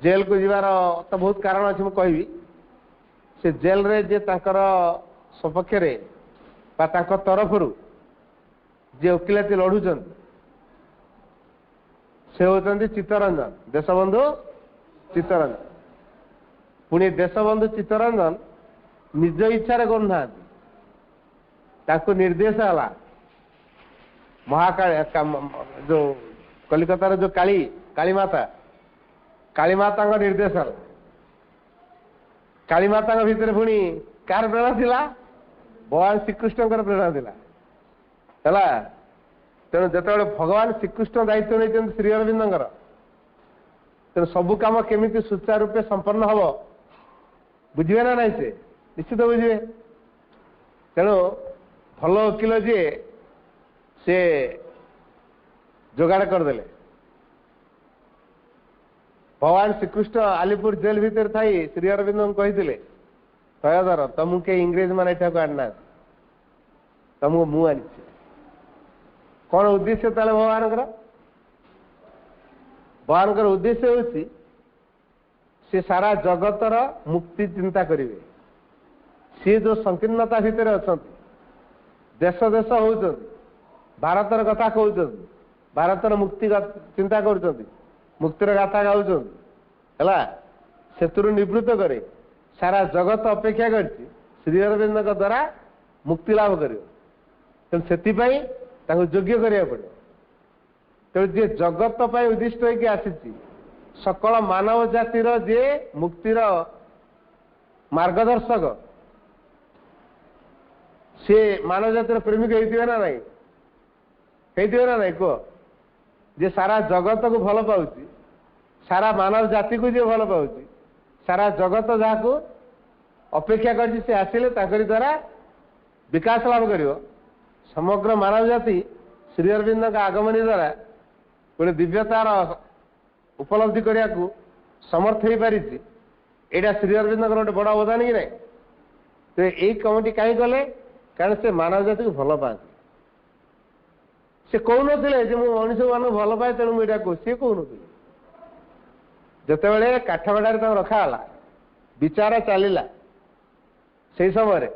jail को जीवार तो बहुत कारण अच्छे मुझे कहबी से जेल रे जे तांकर सपक्ष तरफ जे वकिलाती लड़ुंट से होती चित्तरंजन देशबंधु चित्तरंजन पुणी देशबंधु चित्तरंजन निज इच्छा करना निर्देश है महाकाली जो कलिकतार जो कालीमाता कालीमाता निर्देश है कालीमाता भितर पुणी कार प्रेरणा थिला भगवान श्रीकृष्ण प्रेरणा थिला तेणु जो भगवान श्रीकृष्ण दायित्व नहीं श्री अरविंदर तेणु सबू कम केमी सुचारू रूपे संपन्न हम बुझे ना नहीं से निश्चित बुझे तेणु भल वकिल जी से जोगाड़ करदे भगवान श्रीकृष्ण आलीपुर जेल भितर थी श्री अरविंद कहते तयधर तुमको के इंग्रेज मैंने एठाक आना तुमको मु आनी कौन उद्देश्य ताले भगवान उद्देश्य हूँ से सारा जगतर मुक्ति चिंता करेंगे सी जो संकीर्णता भितर अच्छा देश देश हो भारतर कथा कहते भारतर मुक्ति चिंता कर मुक्तिर गाथा गाँव से निवृत्त करे सारा जगत अपेक्षा कर श्री अरविंद द्वारा मुक्ति लाभ कर योग्य करा पड़े तेणु जी जगत उद्दिष्ट होगी आसी सकल मानव जातिर जे मुक्तिर मार्गदर्शक सी मानव जातिर प्रेमिक होते ना नहीं ना नहीं कह जे सारा जगत को भल पाऊँ सारा मानव जाति को जी भल पाऊँ सारा जगत जहाँ को अपेक्षा कर आसिले द्वारा विकास लाभ कर समग्र मानव जाति श्री अरविंद का आगमनी द्वारा गोटे दिव्यतार उपलब्धि करने को समर्थ हो पारी यहाँ श्री अरविंद गोटे बड़ अवदान कि नहीं तो यही कमिटी कहीं गले कारण से मानव जाति को भल पाती से कौन मुझे मनुष्य मान भल पाए तेणु मुझे कह सी कौन जिते काठगड़ार रखाला विचार चलला से समय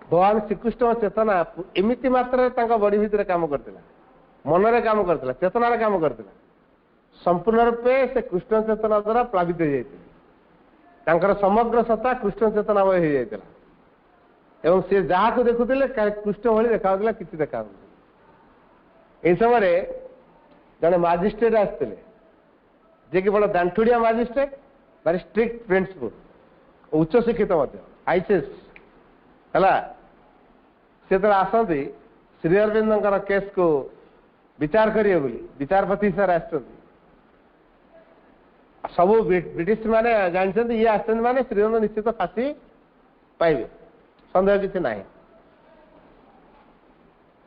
भगवान श्रीकृष्ण चेतना एमती मात्रा बड़ी भितर काम करता मनरे काम करता चेतनार काम करता संपूर्ण रूपे से कृष्ण चेतना द्वारा प्लावित हो जाता समग्र सत्ता कृष्ण चेतनामय हो जाता एवं से जहाँ को देखुले कृष्ण भाई देखा कि देखा यही समय जड़े माजिस्ट्रेट आसते जे कि बड़ा दांठुड़िया माजिस्ट्रेट भारी स्ट्रिक्ट प्रिंसिपल उच्च शिक्षित आईसीएस है से आसती श्री अरविंद केस को विचार करिए विचारपति सर सबू ब्रिटिश माने जानते ये आसते माने श्री अरविंद निश्चित फांसी पाइबे सन्देह किसी ना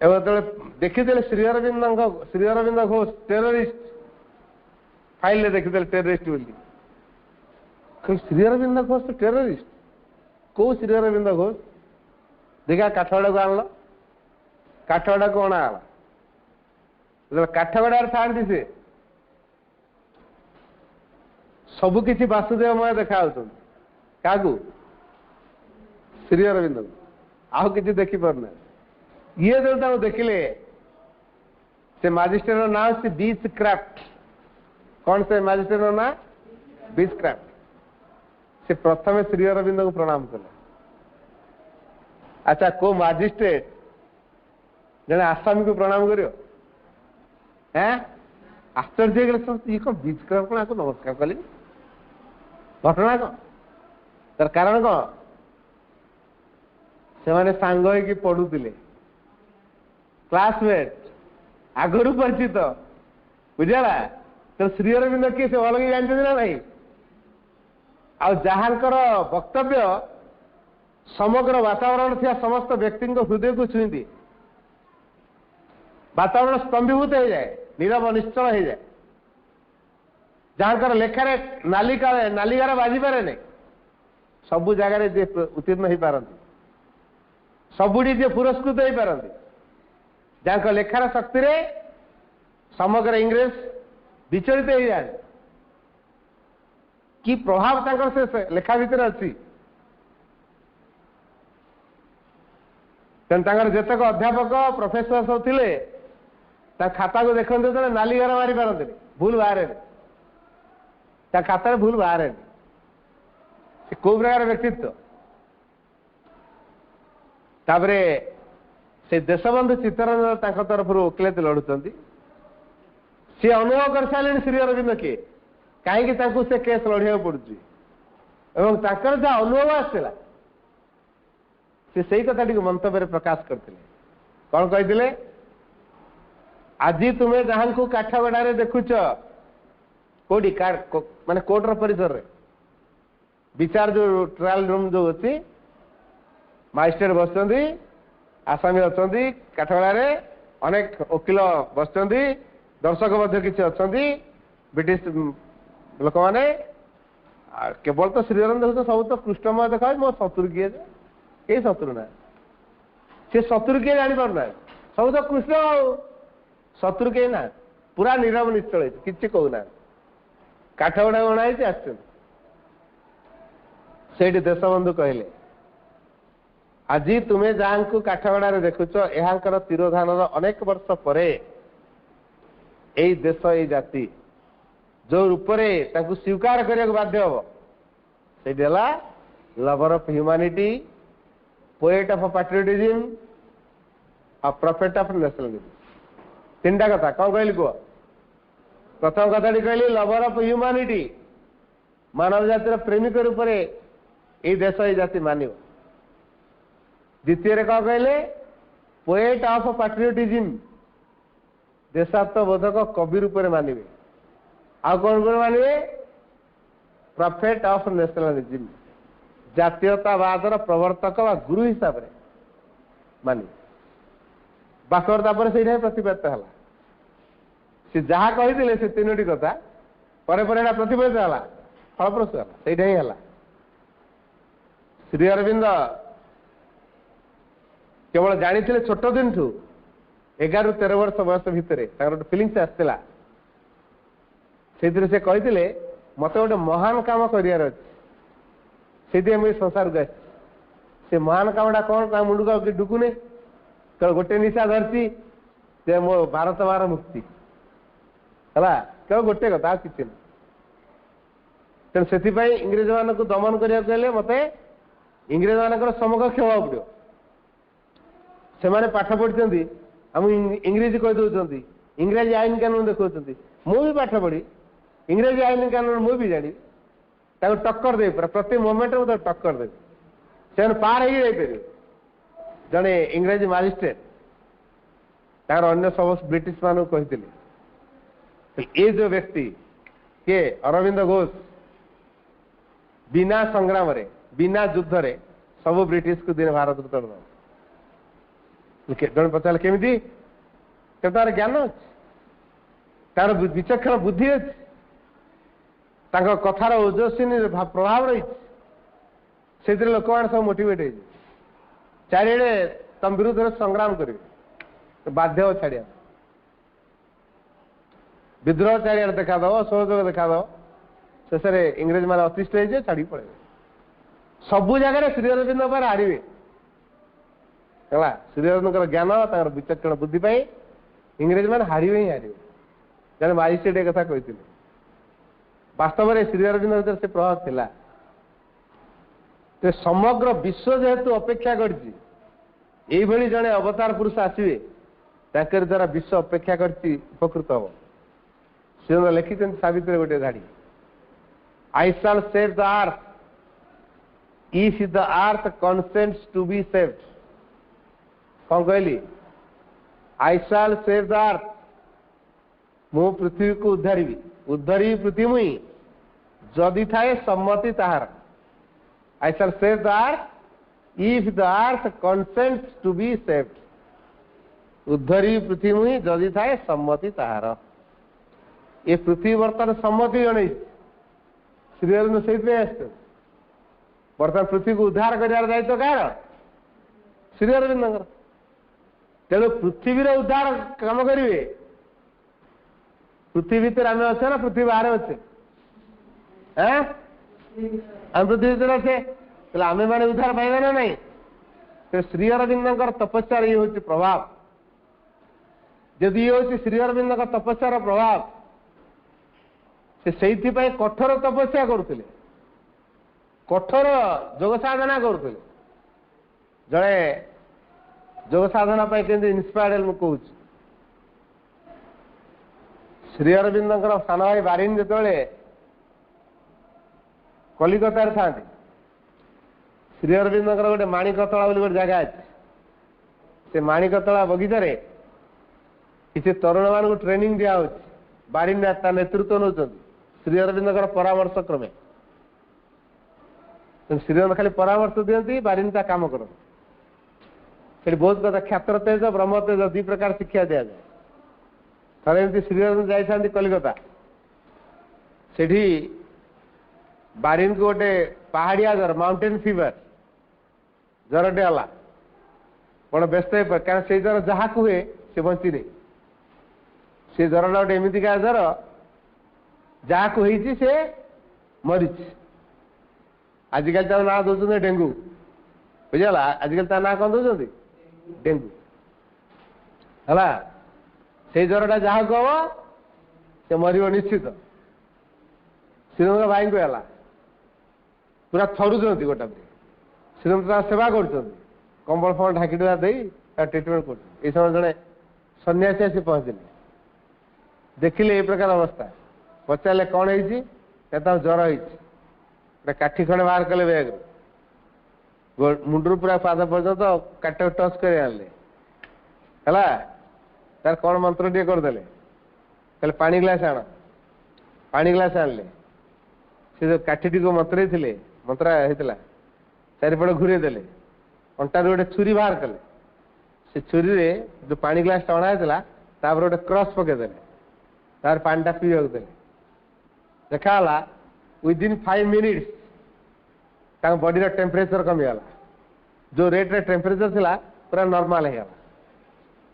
एवं देखीदे श्री अरविंद घोष टेररिस्ट फाइल देखीदे टेररिस्ट बोली श्री अरविंद घोष तो टेररिस्ट कौ श्री अरविंद घोष देखा काठगड़ा को आनल काठगड़ा को अणागला काठगड़ार था से सबकि वासुदेवमय देखा क्या श्री अरविंद आउ कि देखी पारना ये जो देखिले से माजिस्ट्रेट ना से बीच क्राफ्ट कौन से माजिस्ट्रेट ना बीच क्राफ्ट से प्रथम श्री अरविंद को प्रणाम कले अच्छा को माजिस्ट्रेट जने आसामी को प्रणाम करियो आश्चर्य ये कौन बीच क्राफ्ट को नमस्कार कले घटना कौन तार कारण कौन से माने सांग होगी पढ़ुले क्लासमेट आगरू परिचित बुझला तो श्री अरविंद किए से भल जानते ना नहीं आ जहाँकर वक्तव्य समग्र वातावरण थी समस्त व्यक्ति हृदय को छुई दिए वातावरण स्तंभीभूत हो जाए नीरव निश्चल हो जाए जहाँकर लेखार नालिकार बाजी पारे नहीं सबू जगार जे उत्तीर्ण हो पारती सबुड़ी जे पुरस्कृत हो पारती जहाँ लेखार शक्ति रे समग्र इंग्रेज विचलित हो जाए कि प्रभाव तांकर से लेखा भितर अच्छी तेनालीर जितक अध्यापक प्रोफेसर सब थे खाता को देखते तो नाली घर मारी पारते भूल बाहर खाता भूल बाहर से कौ प्रकार व्यक्तित्व तापरे से देशबंधु चित्तरंजन तरफ ओकिलती लड़ुंट सी अनुभव कर सारे श्री अरविंद किए कहीं से केस लड़िया पड़ुची जहाँ अनुभव आसला से कथा मंतव्य प्रकाश करते कौन कही आज तुम्हें जहां को काठगढ़ देखुच कौटी माने कोर्टर परिसर रे विचार जो ट्रायल रूम जो अच्छी मजिस्ट्रेट बस आसामी अच्छा काठगढ़ अनेक वकिल बस दर्शक किसी अच्छा ब्रिटिश लोक मैंने केवल तो श्रीधरन देखो सब तो कृष्णमय देखा मो शत्रु किए कई शत्रु ना सी शत्रु किए जापार सब तो कृष्ण शत्रु कई ना पूरा नीरव निश्चल कि कहना काठगढ़ अणाई आसठी देशबंधु कहले आज तुम्हें जहां को काठगढ़ देखुच यहाँ तिरोधान अनेक वर्ष पर देश ये जाति जो रूप से स्वीकार करने को बाध्य हम से lover of humanity poet of patriotism और प्रोफेट ऑफ नेशनलिज्म तीन टा कथा कौन कहली कह प्रथम कथा कहली लवर ऑफ ह्यूमैनिटी मानव जातिर प्रेमिक रूप से देश ये जाति मान द्वितीय कौन कहले पोएट ऑफ पैट्रियोटिज्म देशात्मबोधक कवि रूप से मानवे आउ कौन रूप मानवे प्रोफेट ऑफ नेशनलिज्म जातीयतावादर प्रवर्तक व गुरु हिसाब से मानवे बास्तवता से प्रतिपादित है सी जहाँ कही से तीनो कथा पर प्रतिपादित है फलप्रसू है ही है श्री अरविंद केवल जानी छोट दिन ठू 11-13 वर्ष बयस भितर फिलिंग्स आसला से कही मत गोटे महान काम कर संसार को से महान कामटा कौन मुंड को ढुकुने गोटे निशा धरती मो भारत मार मुक्ति है केवल गोटे कथा किसी ना तेणु से इंग्रेज मान को दमन करने मत इंग्रेज मान समकक्ष हवा पड़ो से पाठ पढ़ी आम इंग्रेजी कहीदे इंग्रेजी आईन कानून देखा मुझे पाठ पढ़ी इंग्रेजी आईन कानून मुझे जानी टक्कर दे प्रति मोमेंट में टक्कर दे से पार हो जड़े इंग्रेजी मजिस्ट्रेट अन्य सब ब्रिटिश मान कही ये जो व्यक्ति के अरविंद घोष बिना संग्राम रे बिना युद्ध रे सब ब्रिटिश को दिन भारत को तोड़ जन पचारे केमी तार ज्ञान अच्छी तार विचक्षण बुद्धि अच्छी कथार ओजस्विनी प्रभाव रही से लोक मैंने सब मोटिवेट हो चारिड़े तम विरुद्ध में संग्राम करेंगे बाध्य छाड़िया विद्रोह चारिड़े देखादब सहयोग देखादब शेष इंग्रेज मैंने अतिष्ठ हो छाड़ी पड़े सबू जगह श्री अरविंद पर हारे है श्री अरविंद ज्ञान विचक्षण बुद्धि इंग्रेज मैंने हारे ही हारे जन मजिस्ट्रेट कथा कही वास्तव में श्री अरविंद भर से प्रभाव थिला तो समग्र विश्व जेहेतु अपेक्षा कर जड़े अवतार पुरुष आसवे द्वारा विश्व अपेक्षा कर उपकृत हम से लिखि सावित्री गोटे धाड़ी I shall save the earth if the earth consents to be saved कौन कहली आई शैल सेव द अर्थ मु पृथ्वी को उद्धारी पृथ्वी मुई जदि थाए सम्मति ताहार I shall save the earth if the earth consents to be saved उद्धारी पृथ्वी मुई जदि थाए सम्मति ताहार ये पृथ्वी बर्तमान सम्मति जन श्री अरविंद से बर्तमान पृथ्वी को उद्धार कर दायित्व कह श्री अरविंद तेणु पृथ्वीर उद्धार कम करेंगे पृथ्वी भीतर आम अच्छे ना पृथ्वी बाहर अच्छे आम पृथ्वी भितर अच्छे तो आम मैंने उद्धार पाइबा ना नहीं तो श्री अरविंद तपस्या ये हूँ प्रभाव जदि ये हूँ श्री अरविंद तपस्यार प्रभाव से कठोर तपस्या करुले कठोर जोग साधना करुले जड़े जोग साधना के इन्स्पायर्ड मुझे कहूँ श्री अरविंद सान भाई बारिन जो कलिकतार था श्री अरविंद गोटे माणिकतला गोटे जगह अच्छे से माणिकतला बगीचारे किसी तरुण मान ट्रेनिंग दिया बारिन नेतृत्व नौ श्री अरविंद परामर्श क्रमे श्री अरविंद खाली परामर्श दिखती बारिन काम कर बहुत कथा क्षत्र तेज ब्रह्म तेज दी प्रकार शिक्षा दि जाए थे एमती श्री अरविंद जाती कलिकता से बारिन को गोटे पहाड़िया ज्वर माउंटेन फीवर ज्वरटे है बड़ व्यस्त क्या से ज्वर जहाँ हुए से बंची नहीं से ज्वरटा गोटे एमतीका ज्वर जहाँ को से मरी आजिकल ना दौरान डेंगू बुझेगा आजिकल ना कौन दौरान डेंगू है से ज्वरटा जहाँ को हम से मर निश्चित श्रीमंत भाई को है पूरा थरुंट गोटा श्रीमंत सेवा कर कंबल फल ढाकी ढुआ दे ट्रिटमेंट कर समय जड़े सन्यासी आसी पहुंचले देखिले ये प्रकार अवस्था पचारे कौन है ज्वर हो काठी खंडे बाहर कले बैग मुंडर पूरा पाद पर्यंत काट टच कर आनले तार कौन मंत्र टे करदे कहे पानी ग्लास आण पानी ग्लास आणले से जो काठी को मंत्र थे मंत्रा होता चारिपट घूरे देले अंटार गोटे छुरी बाहर कले से छुरी रे जो पानी ग्लास अणा होता गोटे क्रॉस पकईदे तार पानी पीवा देले देखा विदिन 5 मिनिट्स बॉडी टेम्परेचर कमीगला जो रेट रे टेम्परेचर थिला पूरा नॉर्मल हो गला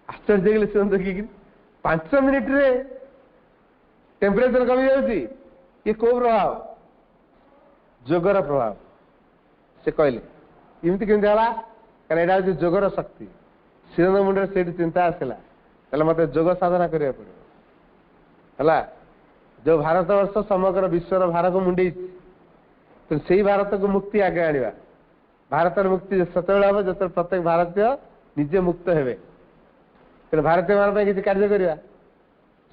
आश्चर्य से देखिक 5 मिनिट रे टेम्परेचर कमी जाऊँगी ये कौ प्रभाव जोगर प्रभाव से कहले इमती केमती है कारण यहाँ हूँ जोगर शक्ति श्रीरंग मुंडे से चिंता आसला कहले मत जोग साधना करा पड़ो है जो भारत वर्ष समग्र विश्वर भार को मुंडे तो से भारत को मुक्ति आगे आने भारत मुक्ति से हम जो प्रत्येक भारतीय निजे मुक्त हे भारतीय मान किसी कार्य करवा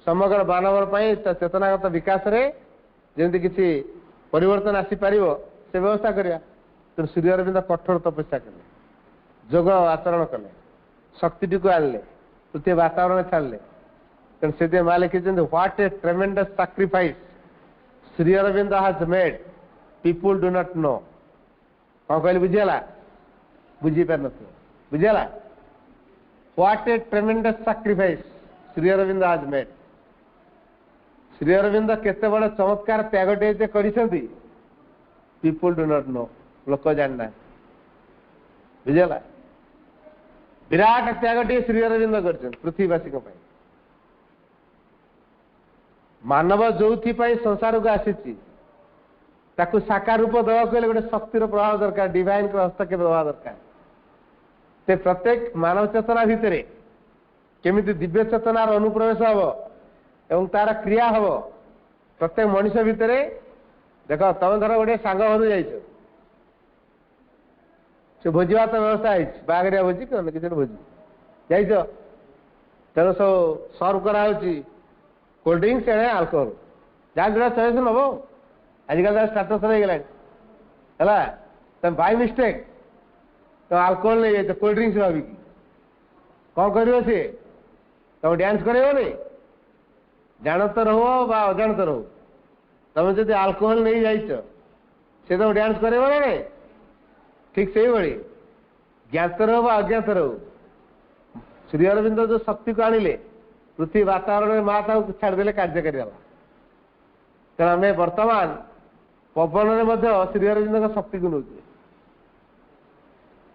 समग्र मानव चेतनागत विकास रे जमी किसी परिवर्तन आसीपर से व्यवस्था करवा तेणु श्री अरविंद कठोर तपस्या कले जोग आचरण कले शक्ति को आनले पृथ्वी वातावरण छाड़ले तेणु से माँ लिखी what a tremendous sacrifice Shri Arvind has made people do not know कौन कहले बुझीगला बुझीपार न बुझीगला what a tremendous sacrifice Shri Arvind has made Shri Arvind केते बड़ चमत्कार त्यागटे कर पीपुल डू नॉट नो लोक जानना बुझेगा विराट त्यागटे श्री अरविंद कर पृथ्वीवासी मानव जो संसार को आसी साकार रूप देवा गोटे शक्तिर प्रभाव दरकार डिवाइन हस्तक्षेप देवा दरकार ते प्रत्येक मानव चेतना भितर केमी दिव्य चेतनार अनुप्रवेश हम एवं तार क्रिया हम प्रत्येक मनुष्य भितर देख तुम धर गोटे सांग घर से भोजी भात व्यवस्था बागरिया भोजी किसी भोजी जाइछ तेणु सब सर्व कराऊँ कोल्ड ड्रिंक्स एणे आल्कोहल जहाँ जो चॉइस नब आजिकल स्टाटस हो गला तुम बाय मिस्टेक तुम आल्कोहल नहीं जाए कोल्ड ड्रिंक्स भाविकी कौन कर सी तुम डांस कर जानत रहो अजाणत रहो तुम जो आल्कोहल नहीं जाइछ से तुम डांस कर ठीक से ही ज्ञात रहो अज्ञात रहो श्री अरविंद जो शक्ति को आनिले पृथ्वी वातावरण में माँ छाड़दे कार्यकारी तेणु आम बर्तमान पवन में श्री अरविंद शक्ति को नौ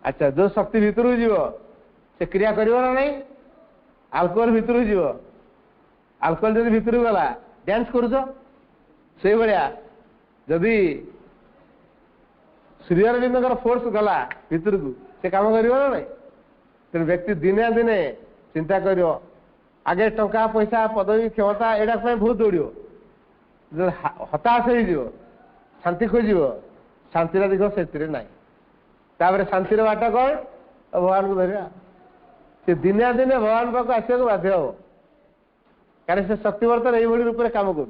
अच्छा जो शक्ति भितर जीव से क्रिया कर ना आल्कोहल भितर जीव आल्कोहल जब भितर गला डांस करुच से भाया जदि श्री अरविंद फोर्स गला भितर को से काम कर तेणु व्यक्ति दिने दिने चिंता कर आगे टंका पैसा पदवी क्षमता एटा बहुत दौड़ हताश हो शांति खोज शांति दिख से ना शांतिर बाट कौन भगवान को धरिया से दिने दिने भगवान पाक आसवाक बाध्य हम कारण से शक्तिवर्तन यही रूप में कम कर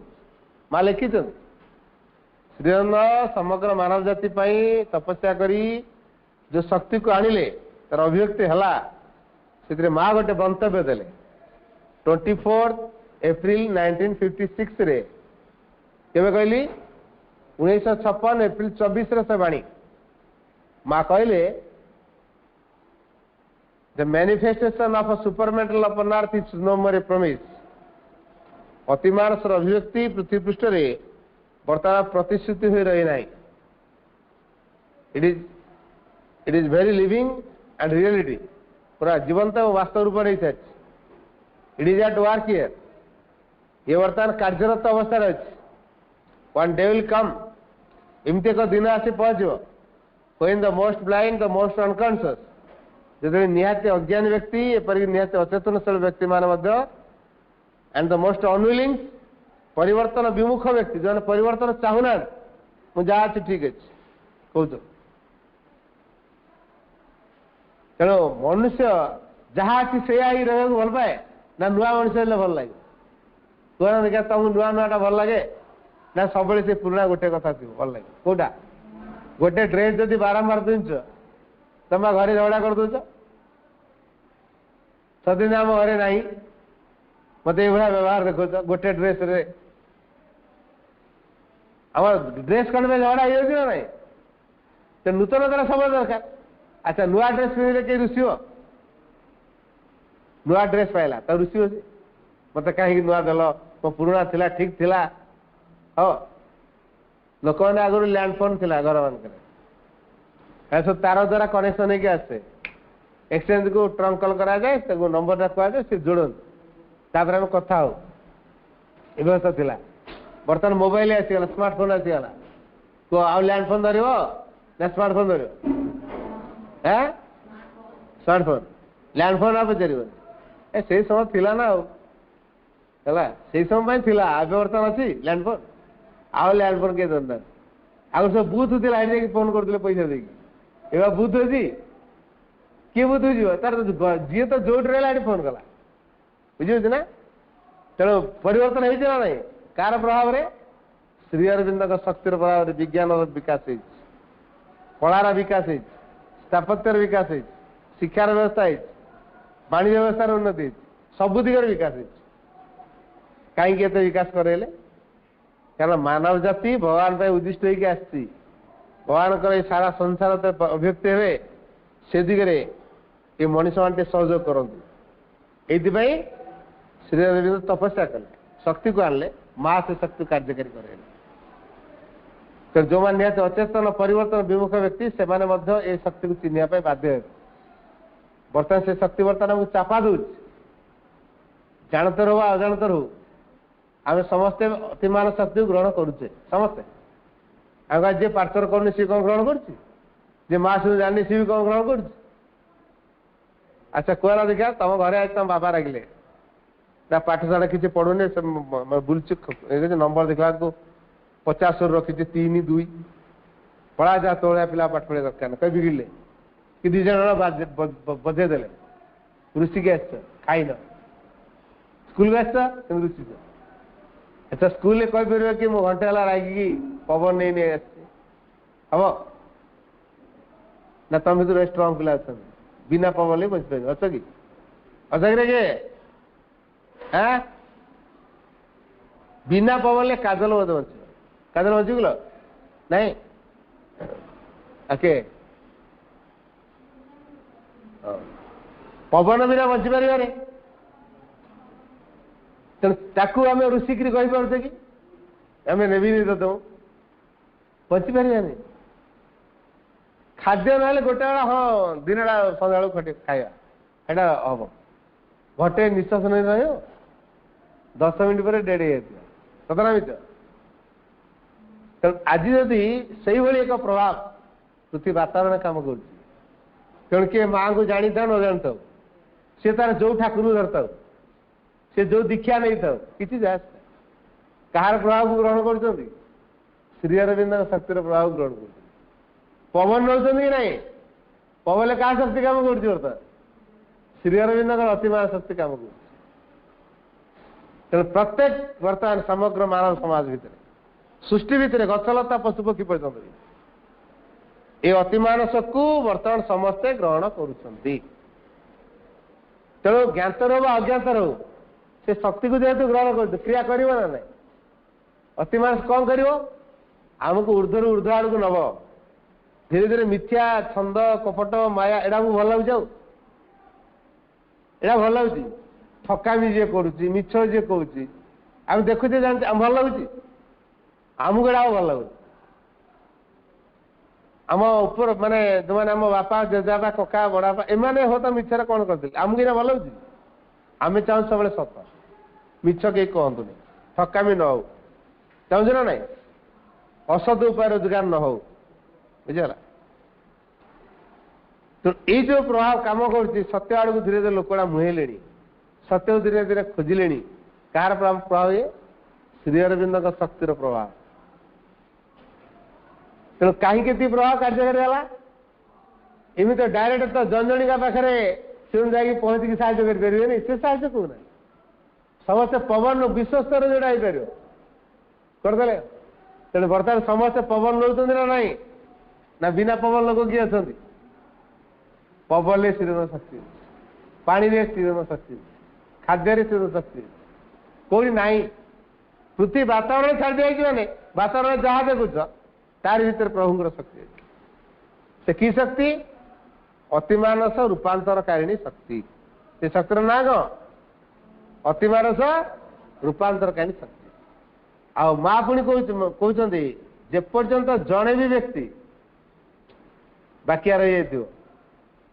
माँ लिखी श्रीअरविंद समग्र मानव जाति तपस्या करी जो शक्ति को आनिले तार अभिव्यक्ति है से माँ गोटे मंतव्य देले 24 एप्रिल 1956 रे केवे कहली 1956 एप्रिल 24 रे से बाणी माँ कहले the manifestation of a supermental upon earth is no more a promise अतिमानसर अभिव्यक्ति पृथ्वी पृष्ठ रे वर्तमान प्रतिश्रुति हो रही ना it is very living and reality पूरा जीवंत और वास्तव रूप नहीं सारी it is at work here ये वर्तमान कार्यरत अवस्था अच्छी वन डे विल कम एमती एक दिन आसी पहुंचो when the most blind the most unconscious जो निहाती अज्ञानी व्यक्ति एपरिक निहाती अचेतनशील व्यक्ति मान एंड द मोस्ट अनविलिंग परिवर्तन विमुख व्यक्ति जो परिवर्तन चाहूना मुझे अच्छी ठीक अच्छे कौच तेणु मनुष्य जहाँ अच्छी से ही रहा भल पाए ना नुआ मनुष्य भल लगे कहना देखा तुमको नुआ नुआटा भल लगे ना सब से पुराना गोटे कथा थी भल लगे कौटा गोटे ड्रेस जदि बारंबार पिंधुच तुम घरे झगड़ा कर दौच सदिन आम घरे ना मत ये व्यवहार देखो गोटे ड्रेस रे आम ड्रेस कौन में झगड़ा हो ना तो नूतन तरह सब दरकार अच्छा नुआ ड्रेस पिंधे कहीं रुषिव नुआ ड्रेस पाइला तो रुषिव सी मत कहीं नुआ दल मो पुराना थिला ठीक थिला हाँ लोक मैंने आगुरी लैंडफोन थिला घर मान सब तार द्वारा कनेक्शन होगी आसे एक्सचेंज को ट्रंक कल कराए नंबर कहुए सी जोड़न तापर आम कथा हो व्यवस्था थिला बर्तमान मोबाइल आसीगला स्मार्टफोन आसीगला तो आउ लैंडफोन धर ना स्मार्टफोन धर स्मार्टफोन लैंडफोन आप पचार से समय थिला ना है से समय थिला आगे बर्तमान अच्छी लैंडफोन आउ लैंडफोन किए दरकार आगे सब बुथ थिला जाकि फोन करते पैसा देकी ए बुथ अच्छी किए बुथ हो तार जी तो जो रहा फोन कला बुझे ना तेणु परिवर्तन होना ना कार प्रभाव में श्री अरविंद शक्तिर प्रभाव में विज्ञान विकास कलार विकास स्थापत्यर विकास शिक्षार व्यवस्था वाणिज्य व्यवस्थार उन्नति सब दिगर विकास कहीं विकास करेले कारण मानव जाति भगवान पर उद्दिष्ट होगी आसी भगवान को सारा संसार अभिव्यक्ति हुए से दिगरे ये मनीष मान सहयोग करते ये श्री अरविंद तपस्या कले शक्ति को आनले माँ से शक्ति कार्यकारी करे तो जो मैंने निहत अचेतन परिवर्तन विमुख व्यक्ति से शक्ति को चिन्ह बाध्य बर्तमान से शक्ति बर्तमान चापा दौ जानतर हो अजाणतर हो आम समस्ते अतिमान शक्ति को ग्रहण करुचे समस्ते आगे जी पार्चर कर सी कौन ग्रहण कर माँ से जानी सी भी कौन ग्रहण कर अच्छा कहना देखा तुम घरे आज तुम बाबा रागिले ना पाठशाला किसी पढ़ुनी बुलची नंबर देखला को 50 रखी 3 2 पढ़ा जा तो पिला पाठ पढ़े दरकार कहीं बिगिड़े कि 2 जन बजे देले रुचि के खाई न स्कूल में रुचि अच्छा स्कूल में कहीपर कि मो घंटे है रागी पवन नहीं नहीं हम ना तुम भर स्ट्रंग पिला बिना पवन नहीं बची पार अच्छ कि अच्छा कि हाँ बिना पवन काजल बोध बच काजल बचिगल नहीं ओके पवन बिना बची पारे तेणु आम रुषिकी कहीपे कि आम नेबी तो बची पारे खाद्य ना गोटे बेला हाँ दिन सदा खटे खाଇବା हम घटे निश्वास नहीं रहा 10 मिनट पर डेड हो सतना मित आज जदि से एक प्रभाव पृथ्वी वातावरण काम कर तेणु किए माँ को जानी था न जान था सी तार जो ठाकुर धरता सी जो दीक्षा नहीं था किसी जाए कहार प्रभाव को ग्रहण कर श्री अरविंद शक्तिर प्रभाव ग्रहण कर पवन नौ कि ना पवन क्या शक्ति काम कर श्री अरविंद अतिमान शक्ति काम कर तेणु प्रत्येक बर्तमान समग्र मानव समाज भितर सृष्टि भितर गछलता पशुपक्षी पर्यटन ये अतिमानस को बर्तमान समस्ते ग्रहण करुँच तेणु ज्ञात रो अज्ञात रो से शक्ति को जेहेतु ग्रहण कर क्रिया कर ना अतिमानस कौन कर आमको ऊर्धर ऊर्ध आड़ को नब धीरे धीरे मिथ्या छंद कपट माया एडा को भल लगे एडा भल लगे ठकामी जी करुच्ची मिछ जी कौच आम देखुचे जानते भल लगुच आमको एडा भल लगे आम ऊपर माने जो मैंने आम बापा जेजेबा कका बड़ापा एमाने हो तो मिछर कौन करते आमको ये भल लगे आम चाहूँ सब सत मिछ कहीं कहतु नहीं ठकामी न हो चाहूँ ना ना असद उपाय रोजगार न हो बुझेगा तो ये जो प्रभाव काम कर सत्य आड़ को धीरे धीरे लोकड़ा मुहेले सत्य को धीरे धीरे खोजिले कार प्रभाव ये श्री अरविंद शक्तिर प्रभाव तेणु कहीं प्रभाव कार्यकारी एमि तो डायरेक्ट तो जन जन पाखे से जा पहुंची साहय करें से साहय कहना समस्ते पवन विश्वस्तर जोड़ा हो पार करदे तेणु बर्तमान समस्ते पवन नौ ना ना ना बिना पवन लोक किए अच्छा पवन सृजन शक्ति पानी सृजन शक्ति खाद्य सृजन शक्ति कौन ना पृथ्वी वातावरण छाड़ दिया मैंने वातावरण जहाँ देखुच तार भीतर प्रभुंर शक्ति से की शक्ति अतिमानस रूपांतरकारिणी शक्ति से शक्तिर ना कौन अतिमानस रूपांतरकारिणी शक्ति आ माँ पुणी कहते जेपर्यंत जड़े भी व्यक्ति बाकी रही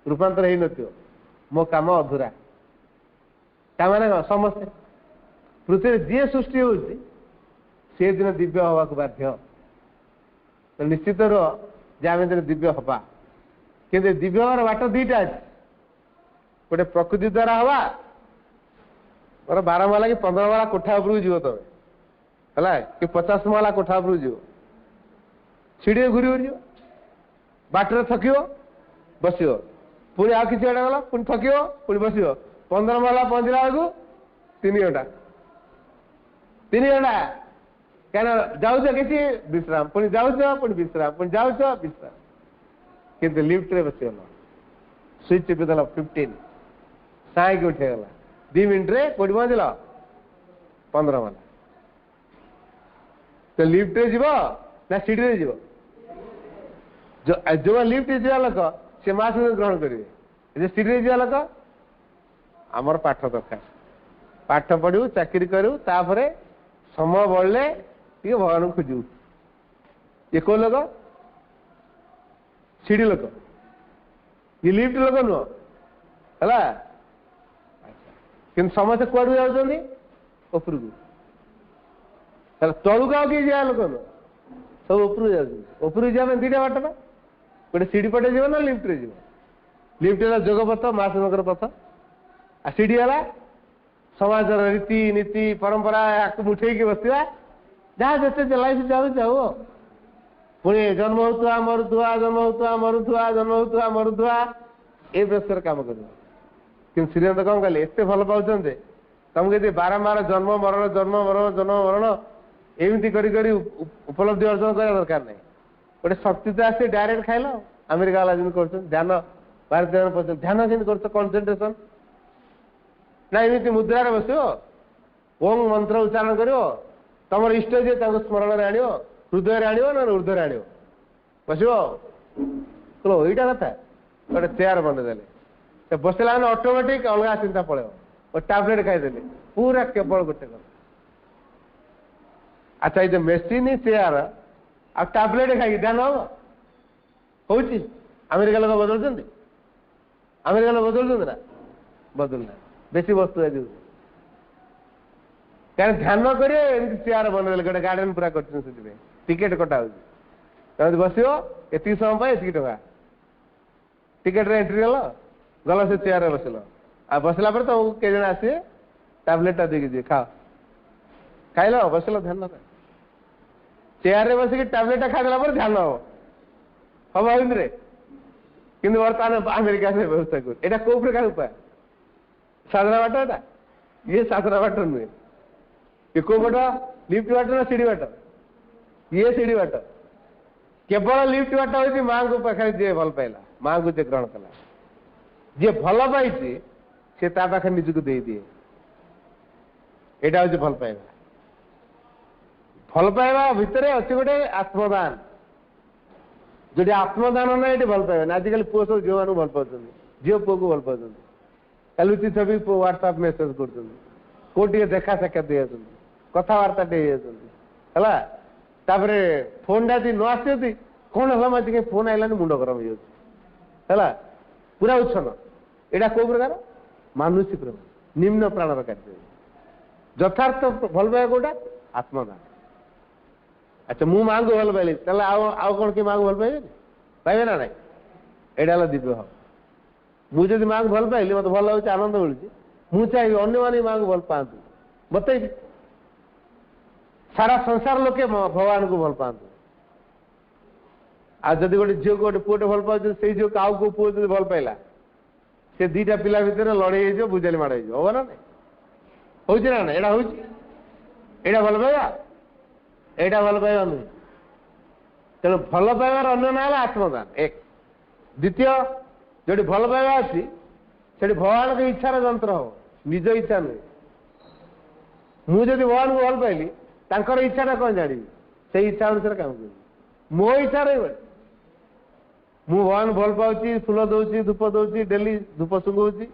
रूपांतर हो न मो काम अधूरा क्या माने समस्ते पृथ्वी जी सृष्टि हो दिन दिव्य हवा को बाध्य तो निश्चित आम दिन दिव्य हवा कि दिव्य हवार बाट दीटा अच्छे गोटे प्रकृति द्वारा हवा मोर 12 माला कि 15 माला कोठा उपरକୁ जीव तुम है कि 50 माला कोठा उपरକୁ जीव सीढ़ी घूरी घूरी बाटर थक बस पुणी आ कि गला पुणी थक पुणी बस 15 माला पहुंचला बेलू 3 घंटा 3 घंटा क्या जाऊच कि विश्राम पुणी जाऊच पुणी विश्राम पुणी जाऊच विश्राम किंतु लिफ्ट रे बसीगल स्विच टिपिदेल 15 साइक उठेगला 2 मिनट रे कोटी पहुंचल 15 माला तो लिफ्ट रे जीव ना सीढ़ी रे जीव जो लिफ्ट जा लोक सी मास ग्रहण करेंगे सीढ़ी रे जा लोक आमर पाठ दरकार पाठ पढ़ू चाकरी करू तापर समय बढ़ले ये भगवान को खोजू ये कौ लोक सीढ़ी लोक ये लिफ्ट लोक नुह है कि समस्ते कुआड़ जाऊँगी उपरू तलू का किए जा लोक नुह सब उपरू जाऊँ जाए 2टा बाट ना गोटे सीढ़ी पटे जीव ना लिफ्ट रे जीव लिफ्ट है जोगपथ महासनगर पथ आ सीढ़ी है समाज रीति नीति परंपरा उठे बसवा जहाँ जिते लाइफ जाऊ जाऊ पुणी जन्म होता मरुआ जन्म होता मरुआ जन्म होता मरुआ ये प्रेसर काम कर श्रीमंत कौन कहले एत भल पाँच तुमको यदि बारंबार जन्म मरण जन्म मरण जन्म मरण एमती करी उपलब्धि अर्जन करने दरकार नहीं गोटे शक्ति तो आसे डायरेक्ट खाइल अमेरिका वाला जमी कर ध्यान भारतीय पचार ध्यान जमी कर कनसेंट्रेशन ना एमती मुद्रार बस ओम मंत्र उच्चारण कर तुम इष्ट जे स्मरण आण हृदय आण ना ऊर्धर आण बस यहीटा कथा गोटे चेयर बनदेले बसला ऑटोमेटिक अलग चिंता पड़े टैबलेट खाईदे पूरा केवल गोटे अच्छा ये मेसीन चेयर आ टैबलेट खाई ध्यान हम हो अमेरिका लोग बदल अमेरिका लोग बदल ना बदलना बेसी वस्तु है क्या ध्यान करें चेयर बनदेले गोटे गार्डन पूरा कर टिकेट कटा तब बस ये समय ये टका टिकेट एंट्री गल गल से चेयर बसिल आ बसला तुमको के जन आसवे टैबलेटा देगी दिए खाओ खाइल बसिल ध्यान चेयर रे बसिक टैबलेटा खाइदेला ध्यान हम हम रे कि बर्तमान अमेरिका से व्यवस्था कर एटा कौ प्रकार उपाय साधना बाट एटा ये साधना बाट नुहे ये कौ बाट लिफ्ट बाट ना सीढ़ी बाट ये सीढ़ी बाट केवल लिफ्ट बाट हो माँ को पाखे जी भल पाइला माँ को जे ग्रहण कला जी भल पाई से पाखे निजक दे दिए यहाँ हूँ भल पाइबा भल पाइबा भितर अच्छे गोटे आत्मदान जो आत्मदान ना ये भल पाइबा आजिकल पुओ सब झील मानू भल पाँच झील पुओ को भल पाँच लुचि छवि व्हाट्सएप मेसेज कर देखा साक्षात दे कथबार्ता है फोन टा न आस कौन है मत फोन आईलानी मुंड गरम है पूरा उच्छन यहाँ कौ प्रकार मानुषी प्रेम निम्न प्राणर कार्य यथार्थ भल पाइबा कौटा आत्मदान अच्छा मु माँ को भल पाइली आउ कौन कि माँ को भल पाइबे पाइबे ना ना यहाँ दिव्य भाव मुझे माँ को भल पाइली मत भल लगे आनंद मिलूँ मुझे चाहिए अन्य मैंने माँ को भल पातु बतई सारा संसार लोके भगवान को भल पातु आ जदि गोटे झील को गोटे पुओटे भल पाँच से झील आउ को पुओ जो भल पाइला से दीटा पिला भितर लड़े हो बुझाली माड़ हो ना हूँ ना यहाँ हूँ यहाँ भल पाइबा यहाँ भल पाइबा नुहे तेणु भल पाइबार अन्य ना आत्मदान एक द्वितीय जो भल पाइबा अच्छी से भगवान के इच्छार जंत्र हो निज इच्छा नुहे मुझे भगवान को भल पाइली तांकर इच्छा कौन जानी से इच्छा अनुसार काम कर मो इच्छा रही मु भगवान भल पाऊँ फूल दौची धूप दौची डेली धूप सुंगौची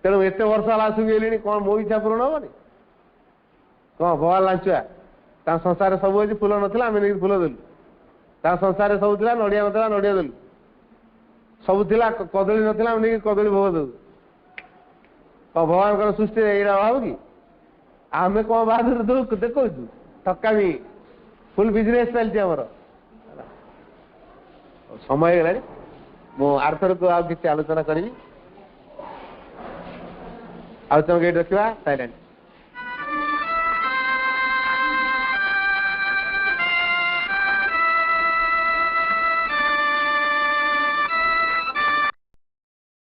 तेणु एत वर्ष है सुंगेली कौन मो इच्छा पूरण हेनी कौन भगवान लांचुआ संसार सब अच्छी फूल नाला आम नहीं फूल देलु संसार सब थी नड़िया ना नड़िया देलु सब थिला कदली नाला आम नहीं कदली भोग दे भगवान सृष्टि यहाँ अभाव कि आम कौन बाहर देखु ठकामी फुल बिजनेस चलती आमर समय गला मु आरथर को आलोचना करी आलोचना रखा साइलेंट